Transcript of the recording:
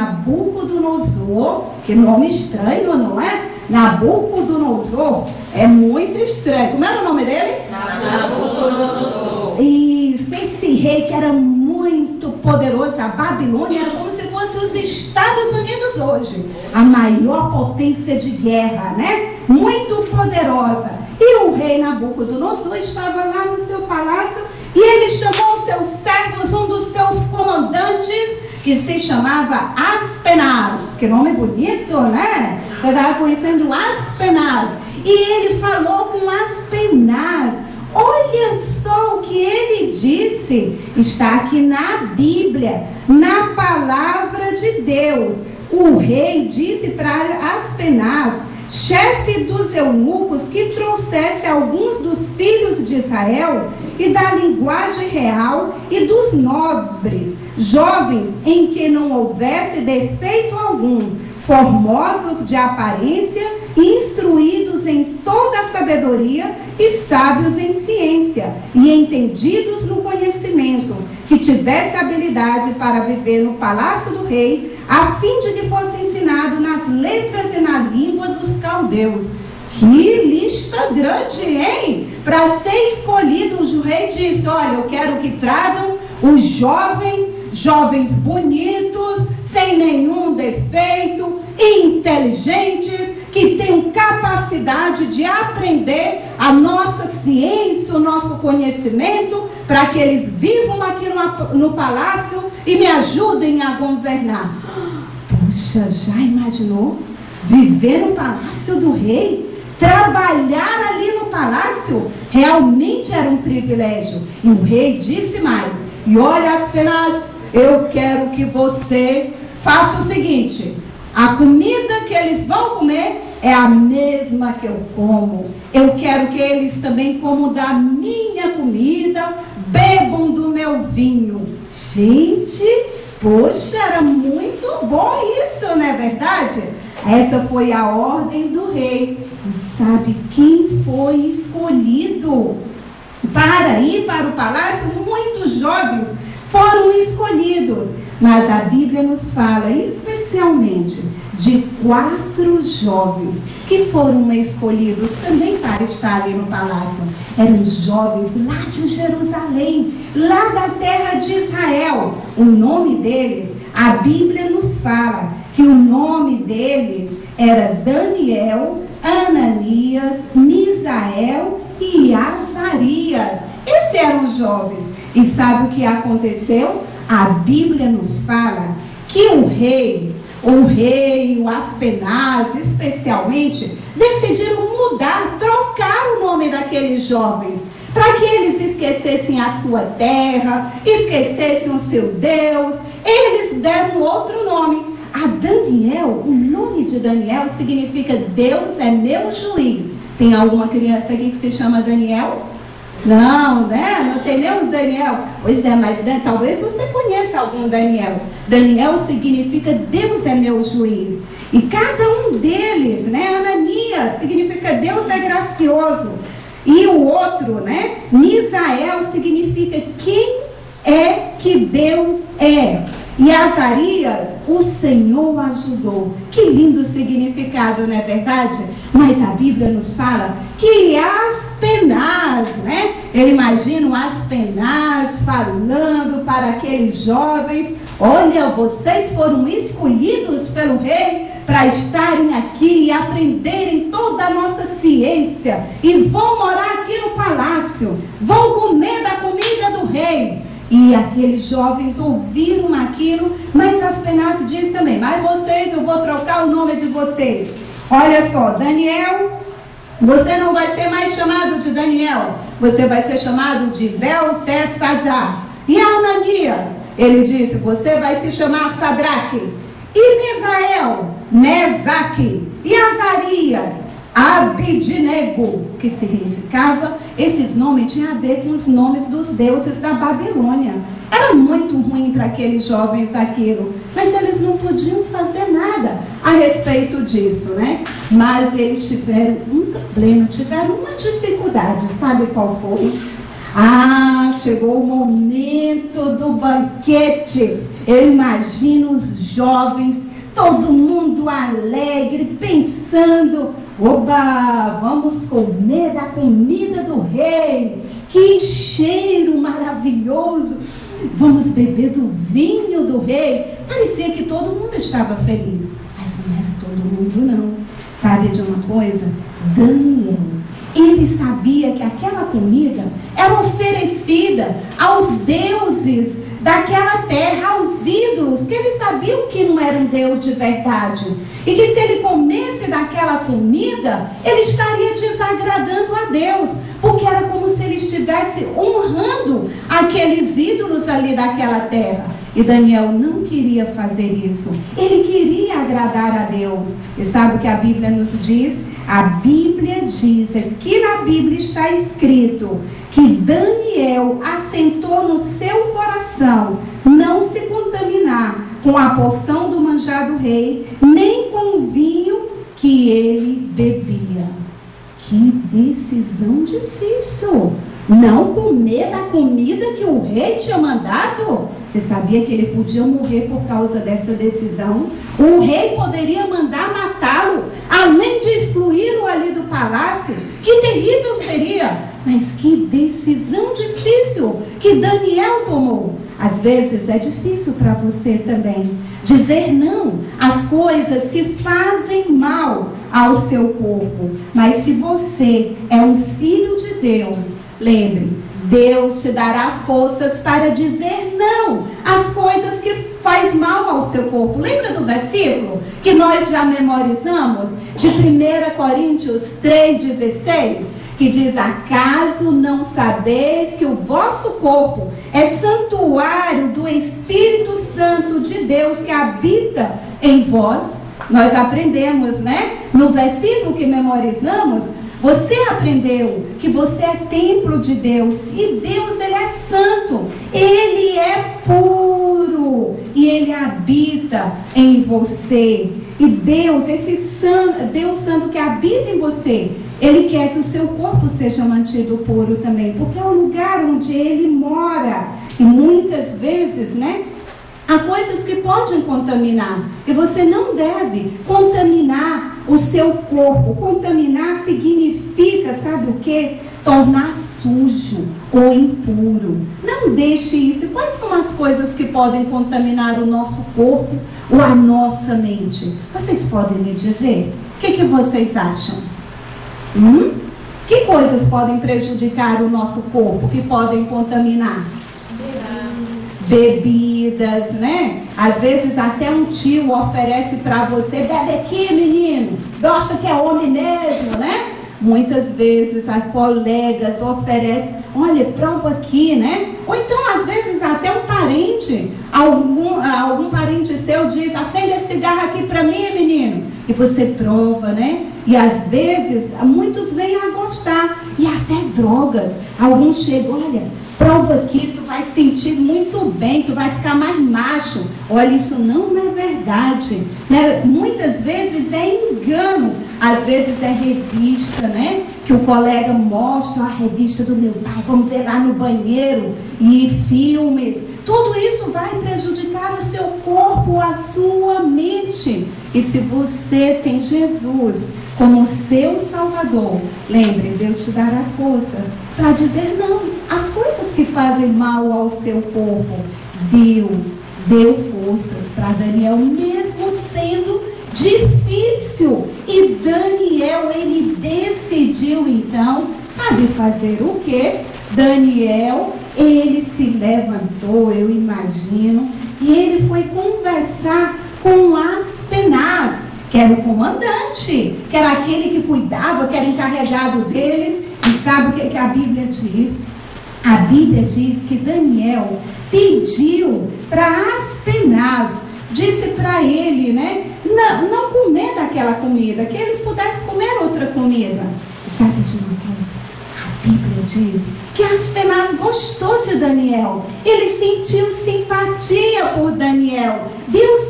Nabucodonosor, que nome estranho, não é? Nabucodonosor é muito estranho. Como era o nome dele? Nabucodonosor. Isso, esse rei que era muito poderoso. A Babilônia era como se fosse os Estados Unidos hoje, a maior potência de guerra, né? Muito poderosa. E o rei Nabucodonosor estava lá no seu palácio e ele chamou os seus servos, um dos seus comandantes, que se chamava Aspenaz. Que nome bonito, né? Você estava conhecendo Aspenaz. E ele falou com Aspenaz. Olha só o que ele disse. Está aqui na Bíblia, na palavra de Deus. O rei disse para Aspenaz, chefe dos eunucos, que trouxesse alguns dos filhos de Israel e da linguagem real e dos nobres, jovens em que não houvesse defeito algum, formosos de aparência, instruídos em toda a sabedoria e sábios em ciência e entendidos no conhecimento, que tivesse habilidade para viver no palácio do rei, a fim de que fosse ensinado nas letras e na língua dos caldeus. Que lista grande, hein? Para ser escolhido, o rei disse, olha, eu quero que tragam os jovens bonitos, sem nenhum defeito, inteligentes, que tenham capacidade de aprender a nossa ciência, o nosso conhecimento, para que eles vivam aqui no palácio e me ajudem a governar. Puxa, já imaginou? Viver no palácio do rei? Trabalhar ali no palácio? Realmente era um privilégio. E o rei disse mais, e olha, Aspenaz, eu quero que você faça o seguinte, a comida que eles vão comer é a mesma que eu como. Eu quero que eles também comam da minha comida, bebam do meu vinho. Gente, poxa, era muito bom isso, não é verdade? Essa foi a ordem do rei. E sabe quem foi escolhido para ir para o palácio? Muitos jovens foram escolhidos. Mas a Bíblia nos fala especialmente de 4 jovens que foram escolhidos também para estar ali no palácio. Eram jovens lá de Jerusalém, lá da terra de Israel. O nome deles, a Bíblia nos fala que o nome deles era Daniel, Ananias, Misael e Azarias. Esses eram os jovens. E sabe o que aconteceu? A Bíblia nos fala que o rei, o Aspenaz, especialmente, decidiram mudar, trocar o nome daqueles jovens, para que eles esquecessem a sua terra, esquecessem o seu Deus. Eles deram outro nome. A Daniel, o nome de Daniel significa Deus é meu juiz. Tem alguma criança aqui que se chama Daniel? Não, né? Não tem nenhum Daniel. Pois é, mas talvez você conheça algum Daniel. Daniel significa Deus é meu juiz. E cada um deles, né? Ananias significa Deus é gracioso. E o outro, né? Misael significa quem é que Deus é. E Azarias, o Senhor ajudou. Que lindo significado, não é verdade? Mas a Bíblia nos fala que Aspenaz, né? Eu imagino Aspenaz falando para aqueles jovens, olha, vocês foram escolhidos pelo rei para estarem aqui e aprenderem toda a nossa ciência. E vão morar aqui no palácio, vão comer da comida do rei. E aqueles jovens ouviram aquilo, mas Aspenaz diz também, mas vocês, eu vou trocar o nome de vocês. Olha só, Daniel, você não vai ser mais chamado de Daniel, você vai ser chamado de Beltesazar. E Ananias, ele disse, você vai se chamar Sadraque. E Misael, Mesaque. E Azarias, Abidnego, que significava, esses nomes tinham a ver com os nomes dos deuses da Babilônia. Era muito ruim para aqueles jovens aquilo, mas eles não podiam fazer nada a respeito disso, né? Mas eles tiveram um problema, tiveram uma dificuldade, sabe qual foi? Ah, chegou o momento do banquete. Eu imagino os jovens, todo mundo alegre, pensando: oba, vamos comer da comida do rei. Que cheiro maravilhoso. Vamos beber do vinho do rei. Parecia que todo mundo estava feliz, mas não era todo mundo não. Sabe de uma coisa? Daniel, ele sabia que aquela comida era oferecida aos deuses daquela terra, aos ídolos, que ele sabia que não era um Deus de verdade. E que se ele comesse daquela comida, ele estaria desagradando a Deus, porque era como se ele estivesse honrando aqueles ídolos ali daquela terra. E Daniel não queria fazer isso. Ele queria agradar a Deus. E sabe o que a Bíblia nos diz? A Bíblia diz, aqui na Bíblia está escrito, que Daniel assentou no seu coração não se contaminar com a porção do manjar do rei, nem com o vinho que ele bebia. Que decisão difícil! Não comer da comida que o rei tinha mandado. Você sabia que ele podia morrer por causa dessa decisão? O rei poderia mandar matá-lo, além de excluí-lo ali do palácio. Que terrível seria! Mas que decisão difícil que Daniel tomou. Às vezes é difícil para você também dizer não às coisas que fazem mal ao seu corpo. Mas se você é um filho de Deus, lembre, Deus te dará forças para dizer não às coisas que faz mal ao seu corpo. Lembra do versículo que nós já memorizamos? De 1 Coríntios 3,16? Que diz: acaso não sabeis que o vosso corpo é santuário do Espírito Santo de Deus que habita em vós? Nós aprendemos, né? No versículo que memorizamos, você aprendeu que você é templo de Deus. E Deus, Ele é santo. Ele é puro. E Ele habita em você. E Deus, esse santo, Deus santo que habita em você, Ele quer que o seu corpo seja mantido puro também, porque é o lugar onde Ele mora. E muitas vezes, né, há coisas que podem contaminar. E você não deve contaminar o seu corpo. Contaminar significa, sabe o quê? Tornar sujo ou impuro. Não deixe isso. E quais são as coisas que podem contaminar o nosso corpo ou a nossa mente? Vocês podem me dizer? O que vocês acham? Que coisas podem prejudicar o nosso corpo, que podem contaminar? Bebidas, né? Às vezes até um tio oferece para você: bebe aqui, menino, gosta que é homem mesmo, né? Muitas vezes as colegas oferecem: olha, prova aqui, né? Ou então às vezes até um parente, algum parente seu diz: acende esse cigarro aqui para mim, menino. E você prova, né? E às vezes muitos vêm a gostar. E até drogas. Alguns chegam: olha, prova aqui, tu vai sentir muito bem, tu vai ficar mais macho. Olha, isso não é verdade, né? Muitas vezes é engano. Às vezes é revista, né? Que o colega mostra: a revista do meu pai, vamos ver lá no banheiro. E filmes. Tudo isso vai prejudicar o seu corpo, a sua mente. E se você tem Jesus como seu Salvador, lembre, Deus te dará forças para dizer não às coisas que fazem mal ao seu corpo. Deus deu forças para Daniel, mesmo sendo difícil. E Daniel, ele decidiu então, sabe fazer o quê? Daniel, ele se levantou, eu imagino, e ele foi conversar com Aspenaz, que era o comandante, que era aquele que cuidava, que era encarregado deles. E sabe o que a Bíblia diz? A Bíblia diz que Daniel pediu para Aspenaz, disse para ele, né, não comer daquela comida, que ele pudesse comer outra comida. E sabe de uma coisa? A Bíblia diz que Aspenaz gostou de Daniel. Ele sentiu simpatia por Daniel. Deus